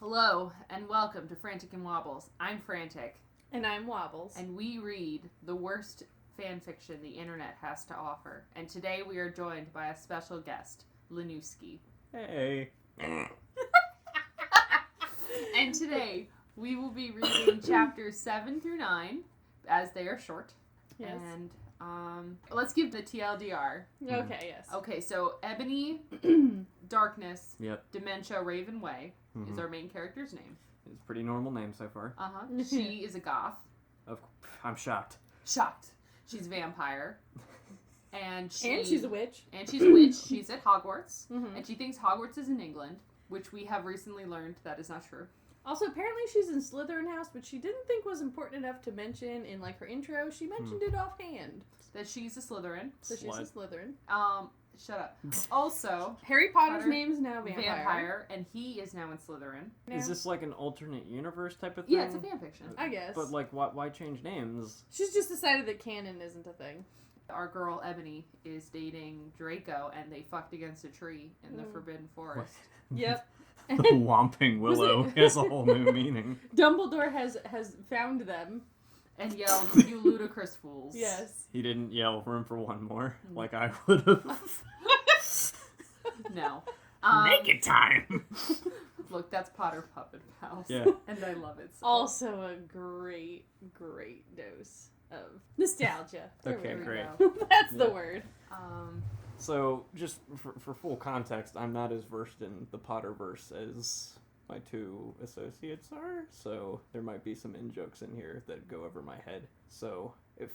Hello, and welcome to Frantic and Wobbles. I'm Frantic. And I'm Wobbles. And we read the worst fanfiction the internet has to offer. And today we are joined by a special guest, Lanooski. Hey. And today we will be reading chapters 7 through 9, as they are short. Yes. And let's give the TLDR. Okay, yes. Okay, so Ebony, Darkness, Dementia, Raven Way is our main character's name. It's a pretty normal name so far. She is a goth. I'm shocked. Shocked. She's a vampire. And she's a witch. And she's a witch. She's at Hogwarts. Mm-hmm. And she thinks Hogwarts is in England, which we have recently learned that is not true. Also, apparently she's in Slytherin House, which she didn't think was important enough to mention in, her intro. She mentioned it offhand. That she's a Slytherin. So she's a Slytherin. Shut up. Also, Harry Potter's name is now Vampire. And he is now in Slytherin. Is this like an alternate universe type of thing? Yeah, it's a fanfiction. I guess. But, why change names? She's just decided that canon isn't a thing. Our girl, Ebony, is dating Draco, and they fucked against a tree in the Forbidden Forest. Yep. The Whomping Willow has a whole new meaning. Dumbledore has found them. And yelled, "You ludicrous fools." Yes. He didn't yell room for one more, like I would have. No. Make it time! Look, that's Potter Puppet Pals. Yeah. And I love it so. Also a great dose of nostalgia. Okay, great. That's the word. So, just for full context, I'm not as versed in the Potterverse as my two associates are, so there might be some in-jokes in here that go over my head. So, if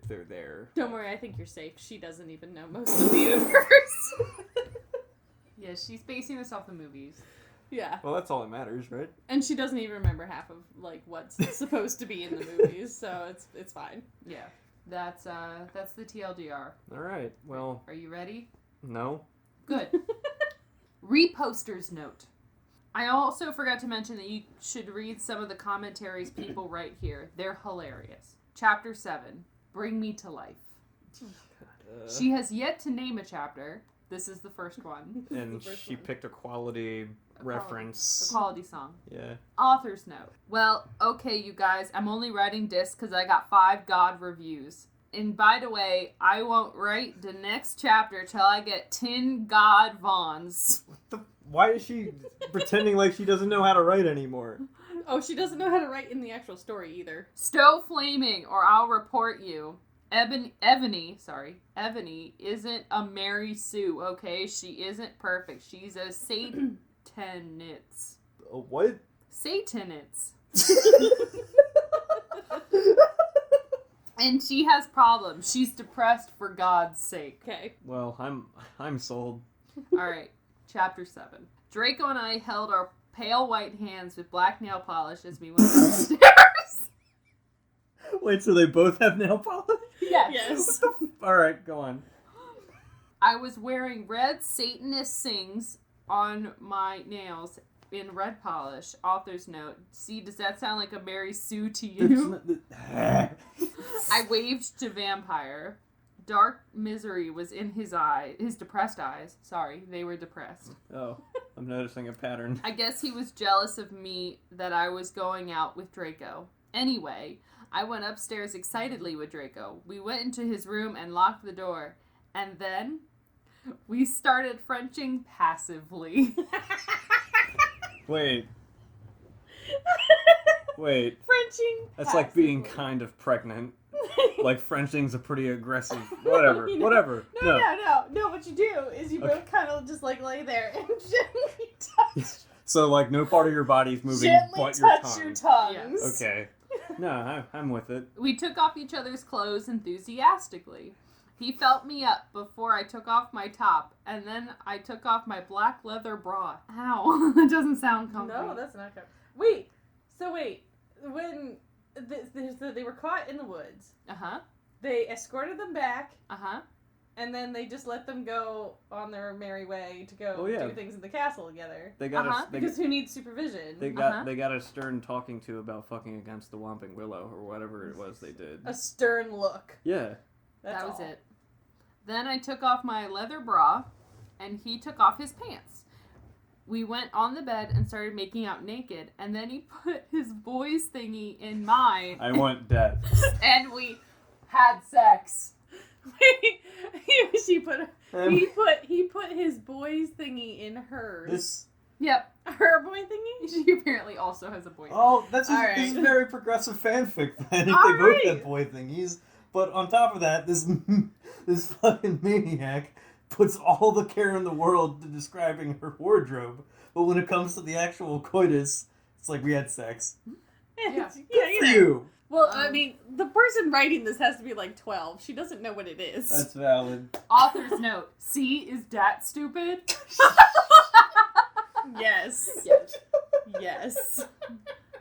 they're there... Don't worry, I think you're safe. She doesn't even know most of the universe. Yeah, she's basing this off the movies. Yeah. Well, that's all that matters, right? And she doesn't even remember half of, what's supposed to be in the movies, so it's fine. Yeah. That's the TLDR. Alright, well... Are you ready? No. Good. Reposter's note. I also forgot to mention that you should read some of the commentaries people write here. They're hilarious. Chapter 7. Bring Me to Life. She has yet to name a chapter. This is the first one. And she picked a quality reference. A quality song. Yeah. Author's note. Well, okay, you guys, I'm only writing this because I got 5 God reviews. And by the way, I won't write the next chapter till I get 10 God Vons. Why is she pretending like she doesn't know how to write anymore? Oh, she doesn't know how to write in the actual story either. Stow flaming or I'll report you. Ebony isn't a Mary Sue, okay? She isn't perfect. She's a Satanitz. A what? Satanitz. And she has problems. She's depressed for God's sake. Okay. Well, I'm sold. Alright, chapter 7. Draco and I held our pale white hands with black nail polish as we went upstairs. Wait, so they both have nail polish? Yes. Alright, go on. I was wearing red Satanist sings on my nails in red polish. Author's note. See, does that sound like a Mary Sue to you? I waved to Vampire. Dark misery was in his depressed eyes. Sorry, they were depressed. Oh, I'm noticing a pattern. I guess he was jealous of me that I was going out with Draco. Anyway, I went upstairs excitedly with Draco. We went into his room and locked the door. And then we started Frenching passively. Wait. Frenching That's like being kind of pregnant. Like, Frenching's a pretty aggressive... Whatever. Whatever. No, what you do is you both kind of just, lay there and gently touch. So, no part of your body's moving but your tongue. touch your tongues. Yes. Okay. No, I'm with it. We took off each other's clothes enthusiastically. He felt me up before I took off my top, and then I took off my black leather bra. Ow. That doesn't sound comfy. No, that's not comfy. Wait. When they were caught in the woods, they escorted them back, and then they just let them go on their merry way to go do things in the castle together. They got because who needs supervision? They got a stern talking to about fucking against the Whomping Willow or whatever it was they did. A stern look. Yeah. That was it. Then I took off my leather bra, and he took off his pants. We went on the bed and started making out naked, and then he put his boys thingy in mine. I want death. And we had sex. he put his boys thingy in hers. Yep. Her boy thingy? She apparently also has a boy thingy. Oh, this is very progressive fanfic then, if they both have boy thingies. But on top of that, this fucking maniac puts all the care in the world to describing her wardrobe. But when it comes to the actual coitus, it's like we had sex. Yeah. Good for you. Well, I mean, the person writing this has to be like 12. She doesn't know what it is. That's valid. Author's note. C, is dat stupid? Yes. Yes.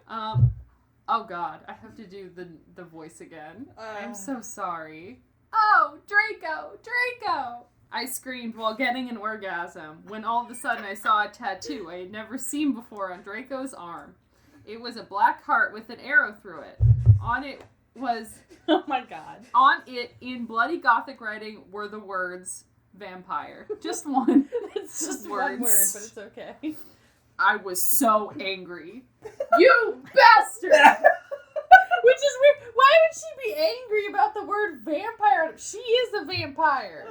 Oh god, I have to do the voice again. I'm so sorry. Oh, Draco! I screamed while getting an orgasm when all of a sudden I saw a tattoo I had never seen before on Draco's arm. It was a black heart with an arrow through it. On it was... Oh my god. On it, in bloody gothic writing, were the words vampire. Just one. It's just one word, but it's okay. I was so angry. You bastard! Which is weird. Why would she be angry about the word vampire? She is a vampire.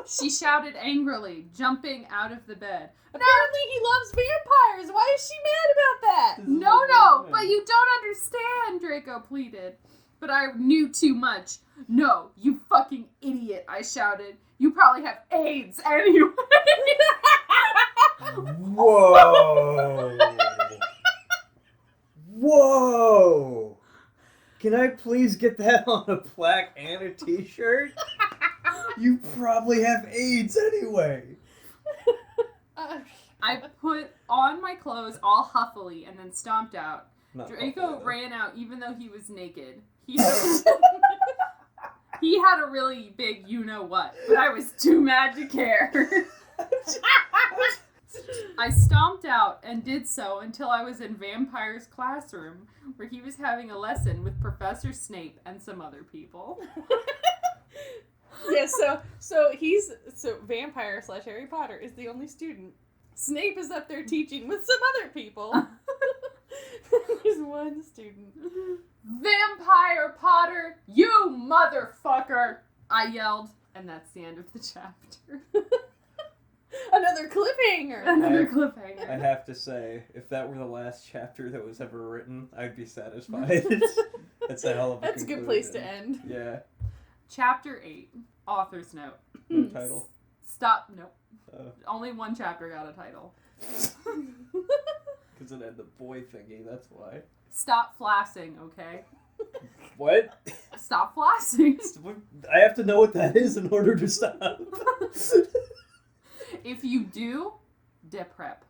She shouted angrily, jumping out of the bed. Apparently he loves vampires. Why is she mad about that? No, but you don't understand, Draco pleaded. But I knew too much. No, you fucking idiot, I shouted. You probably have AIDS anyway. Whoa. Whoa. Can I please get that on a plaque and a t-shirt? You probably have AIDS anyway. I put on my clothes all huffily and then stomped out. Draco ran out even though he was naked. He had a really big you-know-what, but I was too mad to care. I stomped out and did so until I was in Vampire's classroom, where he was having a lesson with Professor Snape and some other people. Yeah, so Vampire / Harry Potter is the only student. Snape is up there teaching with some other people. There's one student. Vampire Potter, you motherfucker! I yelled, and that's the end of the chapter. Another cliffhanger. I have to say, if that were the last chapter that was ever written, I'd be satisfied. That's a hell of a That's a good place to end. Yeah. Chapter 8. Author's note. No title. Stop. Nope. Only one chapter got a title. Because it had the boy thingy, that's why. Stop flassing, okay? What? Stop flassing. I have to know what that is in order to stop. If you do, deprep.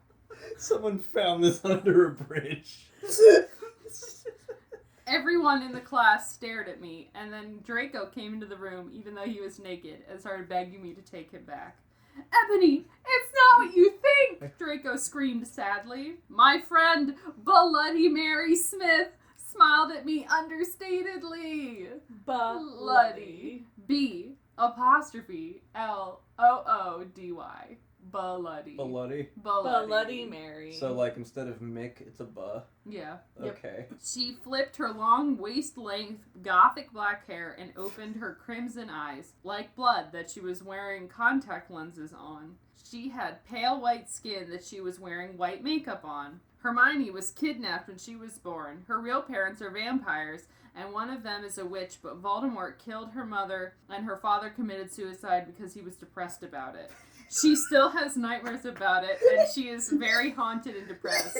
Someone found this under a bridge. Everyone in the class stared at me, and then Draco came into the room, even though he was naked, and started begging me to take him back. Ebony, it's not what you think! Draco screamed sadly. My friend, Bloody Mary Smith, smiled at me understatedly. Bloody. B apostrophe L-O-O-D-Y. Bloody. Bloody Mary. So, like, instead of Mick, it's a buh? Yeah. Okay. Yep. She flipped her long, waist-length, gothic black hair and opened her crimson eyes, like blood, that she was wearing contact lenses on. She had pale white skin that she was wearing white makeup on. Hermione was kidnapped when she was born. Her real parents are vampires, and one of them is a witch, but Voldemort killed her mother, and her father committed suicide because he was depressed about it. She still has nightmares about it, and she is very haunted and depressed.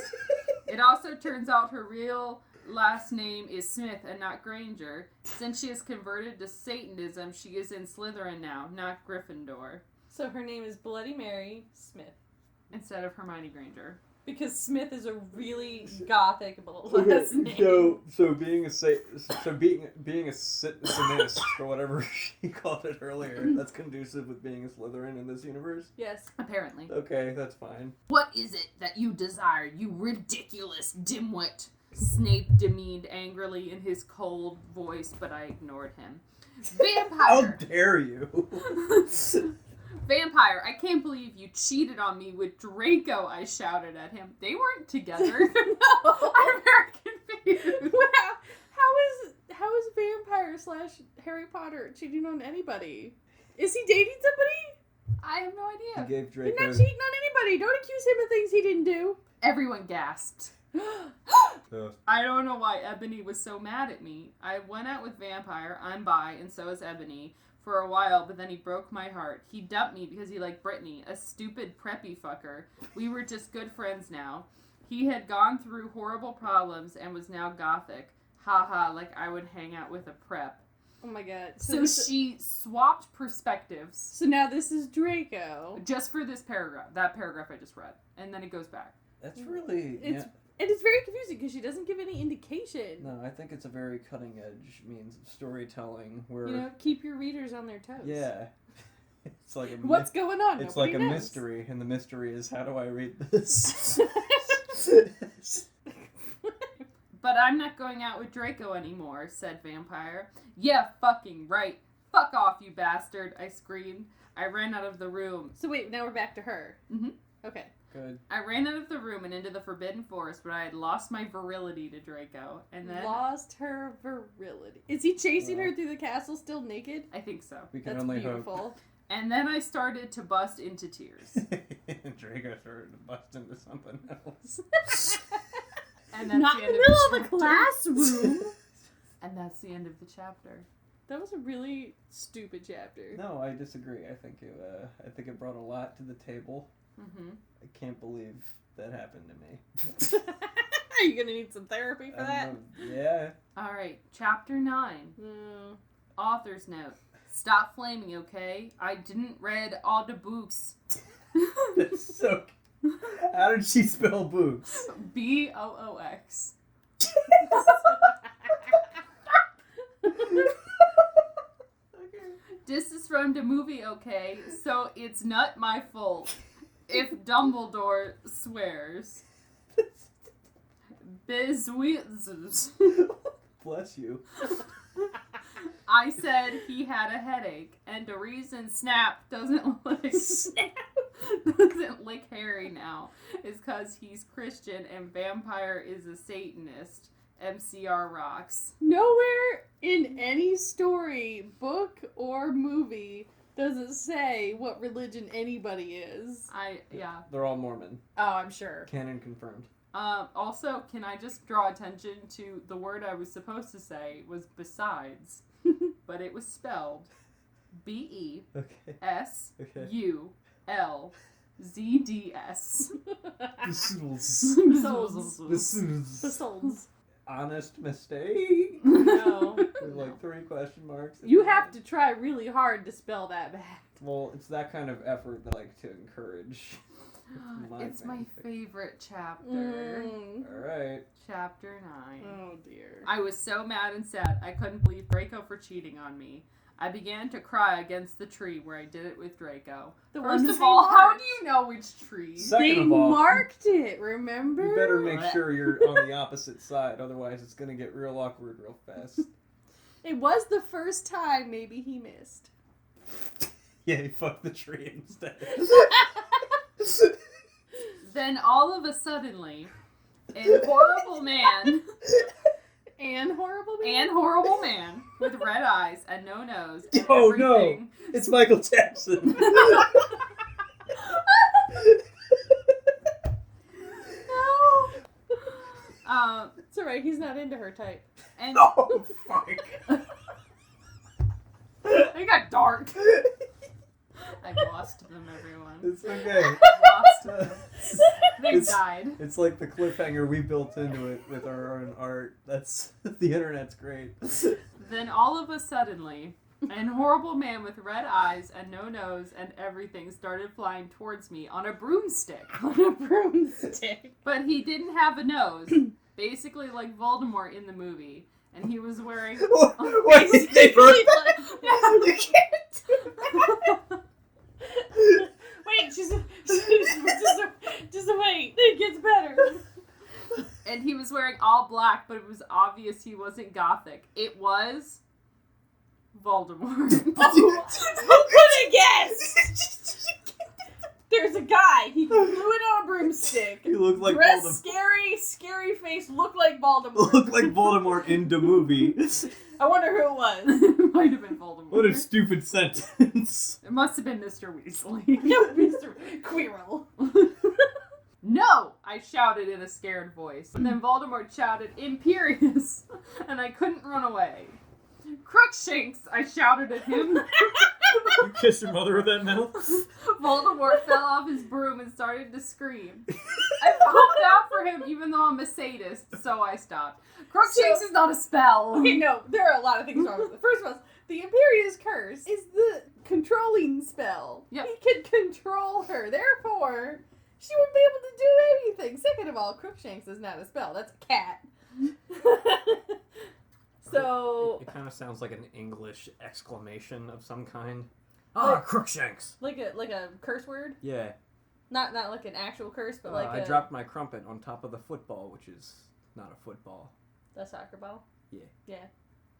It also turns out her real last name is Smith and not Granger. Since she has converted to Satanism, she is in Slytherin now, not Gryffindor. So her name is Bloody Mary Smith. Instead of Hermione Granger. Because Smith is a really gothic last name. So being a Satanist or whatever she called it earlier, that's conducive with being a Slytherin in this universe? Yes. Apparently. Okay, that's fine. What is it that you desire, you ridiculous dimwit? Snape demeaned angrily in his cold voice, but I ignored him. Vampire! How dare you? Vampire, I can't believe you cheated on me with Draco, I shouted at him. They weren't together. No. I'm very confused. How is Vampire / Harry Potter cheating on anybody? Is he dating somebody? I have no idea. He gave Draco... He's not cheating on anybody. Don't accuse him of things he didn't do. Everyone gasped. I don't know why Ebony was so mad at me. I went out with Vampire, I'm bi, and so is Ebony, for a while, but then he broke my heart. He dumped me because he liked Brittany, a stupid preppy fucker. We were just good friends now. He had gone through horrible problems and was now gothic. Haha, like I would hang out with a prep. Oh my god. So she swapped perspectives. So now this is Draco. Just for this paragraph. That paragraph I just read. And then it goes back. That's really... And it's very confusing because she doesn't give any indication. No, I think it's a very cutting-edge means of storytelling where... You know, keep your readers on their toes. Yeah. It's like what's going on? It's Nobody like a knows. mystery, and the mystery is, how do I read this? But I'm not going out with Draco anymore, said Vampire. Yeah, fucking right. Fuck off, you bastard, I screamed. I ran out of the room. So wait, now we're back to her. Mm-hmm. Okay. Good. I ran out of the room and into the Forbidden Forest, but I had lost my virility to Draco. And then... Lost her virility. Is he chasing her through the castle still naked? I think so. We can That's only beautiful. hope. And then I started to bust into tears. Draco started to bust into something else. And that's Not the in end the middle of of the classroom. And that's the end of the chapter. That was a really stupid chapter. No, I disagree. I think it brought a lot to the table. Mm-hmm. I can't believe that happened to me. Are you gonna need some therapy for that? Yeah. All right, chapter 9. Author's note. Stop flaming, okay? I didn't read all the books. That's so... How did she spell books? B-O-O-X. This is from the movie, okay? So it's not my fault if Dumbledore swears. Bizwiz. Bless you. I said he had a headache, and the reason Snap doesn't lick Harry now is because he's Christian and Vampire is a Satanist. MCR rocks. Nowhere in any story, book, or movie does it say what religion anybody is. Yeah. They're all Mormon. Oh, I'm sure. Canon confirmed. Also, can I just draw attention to the word I was supposed to say was besides, but it was spelled B-E-S-U-L-Z-D-S. Besides. Honest mistake? No. With like 3 question marks. You have to try really hard to spell that back. Well, it's that kind of effort that I like to encourage. It's my favorite chapter. Alright. Chapter 9. Oh dear. I was so mad and sad I couldn't believe Draco for cheating on me. I began to cry against the tree where I did it with Draco. First of all, how do you know which tree? They marked it, remember? You better make sure you're on the opposite side, otherwise it's gonna get real awkward real fast. It was the first time maybe he missed. Yeah, he fucked the tree instead. Then all of a suddenly, a horrible man... And horrible man with red eyes and no nose. And oh everything. No! It's Michael Jackson. No. It's alright. He's not into her type. And oh fuck! They got dark. I lost them, everyone. It's okay. Lost them. They died. It's like the cliffhanger we built into it with our own art. That's the internet's great. Then all of a suddenly, an horrible man with red eyes and no nose and everything started flying towards me on a broomstick. But he didn't have a nose. Basically like Voldemort in the movie. And he was wearing... Wait, they broke that? You can't do that. Wait, just wait. It gets better. And he was wearing all black, but it was obvious he wasn't gothic. It was Voldemort. Who could have guessed? There's a guy. He flew in on a broomstick. He looked like Dressed Voldemort. scary face. Looked like Voldemort. Looked like Voldemort in the movie. I wonder who it was. It might have been Voldemort. What a stupid sentence. It must have been Mr. Weasley. Mr. Quirrell. No! I shouted in a scared voice. And then Voldemort shouted, Imperious! And I couldn't run away. Crookshanks! I shouted at him. You kissed your mother with that mouth? Voldemort fell off his broom and started to scream. I popped out for him even though I'm a sadist, so I stopped. Crookshanks is not a spell. Okay, no, there are a lot of things wrong with it. First of all, the Imperious Curse is the controlling spell. Yep. He can control her, therefore, she wouldn't be able to do anything. Second of all, Crookshanks is not a spell, that's a cat. So... It kind of sounds like an English exclamation of some kind. Like- Crookshanks! Like a curse word? Yeah. Not like an actual curse, but I dropped my crumpet on top of the football, which is not a football. The soccer ball? Yeah. Yeah.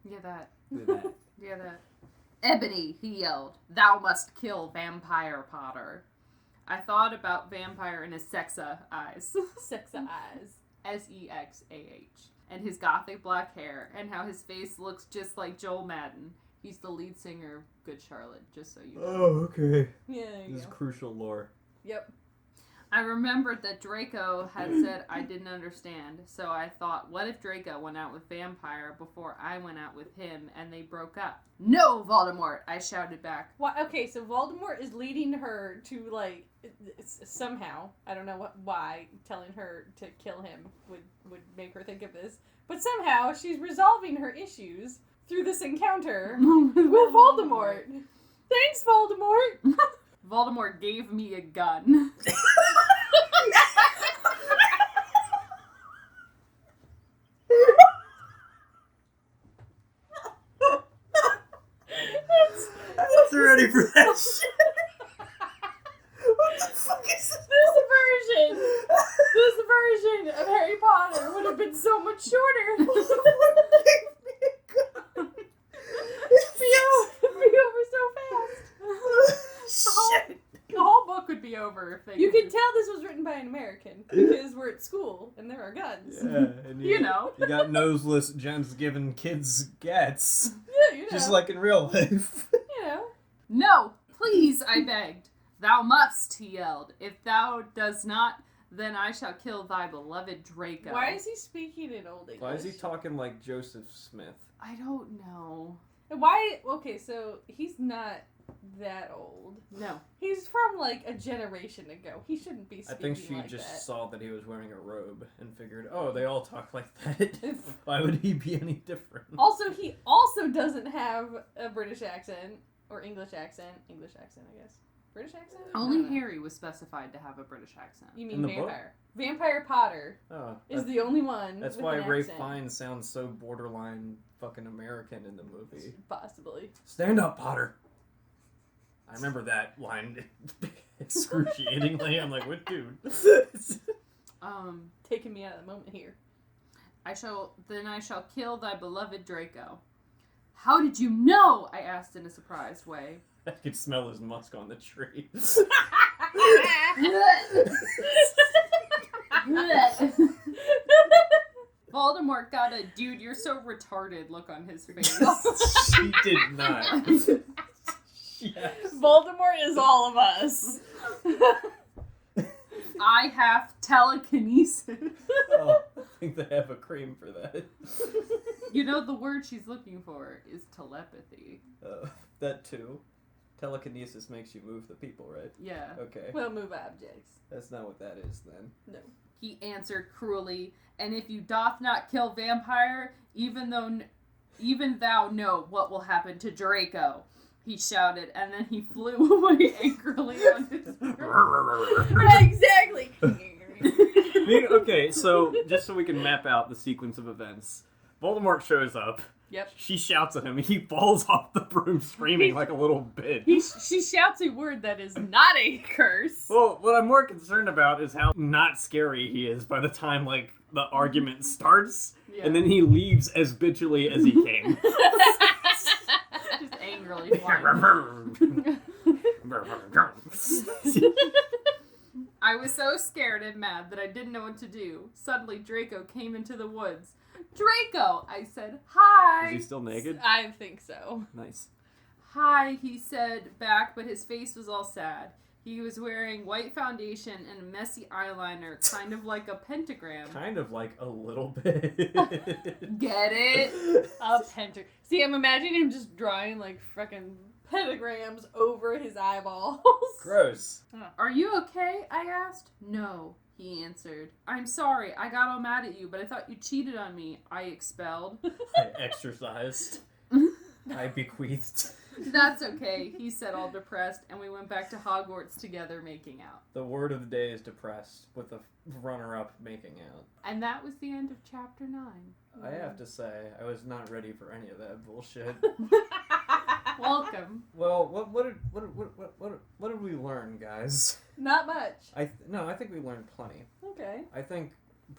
Yeah, that. Do that. Yeah, that. Ebony, he yelled. Thou must kill Vampire Potter. I thought about vampire in his sexa eyes. Sexa eyes. Sexah. And his gothic black hair, and how his face looks just like Joel Madden. He's the lead singer of Good Charlotte, just so you know. Oh, okay. Yeah, This is crucial lore. Yep. I remembered that Draco had said I didn't understand, so I thought, what if Draco went out with Vampire before I went out with him, and they broke up? No, Voldemort! I shouted back. Well, okay, so Voldemort is leading her to, like, somehow, I don't know why, telling her to kill him would make her think of this, but somehow she's resolving her issues through this encounter with Voldemort. Thanks, Voldemort! Voldemort gave me a gun. I wasn't ready for that shit. What the fuck is this? This version of Harry Potter would have been so much shorter. Be over so fast. The whole book would be over if they You could can tell this was written by an American because we're at school and there are guns. Yeah, and You know. You got noseless gents giving kids gats. Yeah, you know. Just like in real life. You know. No, please, I begged. Thou must, he yelled. If thou does not, then I shall kill thy beloved Draco. Why is he speaking in Old English? Why is he talking like Joseph Smith? I don't know. Why? Okay, so he's not that old. No. He's from like a generation ago. He shouldn't be I speaking think she like just that. saw that he was wearing a robe and figured, oh, they all talk like that. Why would he be any different? Also, he also doesn't have a British accent or English accent. English accent, I guess. British accent? Only Harry was specified to have a British accent. You In mean the book? vampire? Vampire Potter is the only one. That's with why an Ray accent. Fiennes sounds so borderline fucking American in the movie. Possibly. Stand up, Potter. I remember that line excruciatingly. I'm like, what dude? Taking me out of the moment here. I shall kill thy beloved Draco. How did you know? I asked in a surprised way. I could smell his musk on the tree. Voldemort got a dude, you're so retarded look on his face. She did not. Yes. Voldemort is all of us. I have telekinesis. Oh, I think they have a cream for that. You know, the word she's looking for is telepathy. That too. Telekinesis makes you move the people, right? Yeah. Okay. We'll move objects. That's not what that is then. No. He answered cruelly, and if you doth not kill vampire, even thou know what will happen to Draco. He shouted, and then he flew away angrily on his Exactly. Okay, so just so we can map out the sequence of events, Voldemort shows up. Yep. She shouts at him. He falls off the broom screaming like a little bitch. She shouts a word that is not a curse. Well, what I'm more concerned about is how not scary he is by the time, like, the argument starts, and then he leaves as bitchily as he came. Just angrily flying. I was so scared and mad that I didn't know what to do. Suddenly, Draco came into the woods. Draco! I said, hi! Is he still naked? I think so. Nice. Hi, he said back, but his face was all sad. He was wearing white foundation and a messy eyeliner, kind of like a pentagram. Kind of like a little bit. Get it? A pentagram. See, I'm imagining him just drawing like fucking pentagrams over his eyeballs. Gross. Are you okay? I asked. No, he answered. I'm sorry, I got all mad at you, but I thought you cheated on me. I expelled. I exercised. I bequeathed. That's okay, he said, all depressed, and we went back to Hogwarts together making out. The word of the day is depressed, with the runner-up making out. And that was the end of chapter 9. I have to say, I was not ready for any of that bullshit. Welcome. Well, what did we learn, guys? Not much. I think we learned plenty. Okay. I think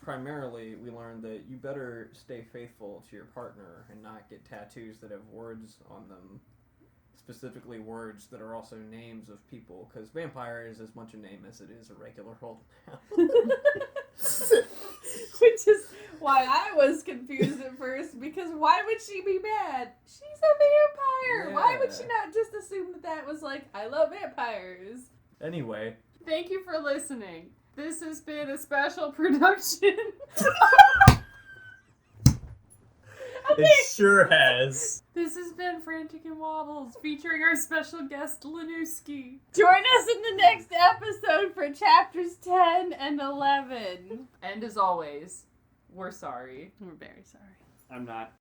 primarily we learned that you better stay faithful to your partner and not get tattoos that have words on them. Specifically words that are also names of people, because vampire is as much a name as it is a regular old noun. Which is why I was confused at first, because why would she be mad? She's a vampire! Yeah. Why would she not just assume that was like, I love vampires? Anyway. Thank you for listening. This has been a special production. It sure has. This has been Frantic and Wobbles, featuring our special guest, Lanooski. Join us in the next episode for chapters 10 and 11. And as always, we're sorry. We're very sorry. I'm not.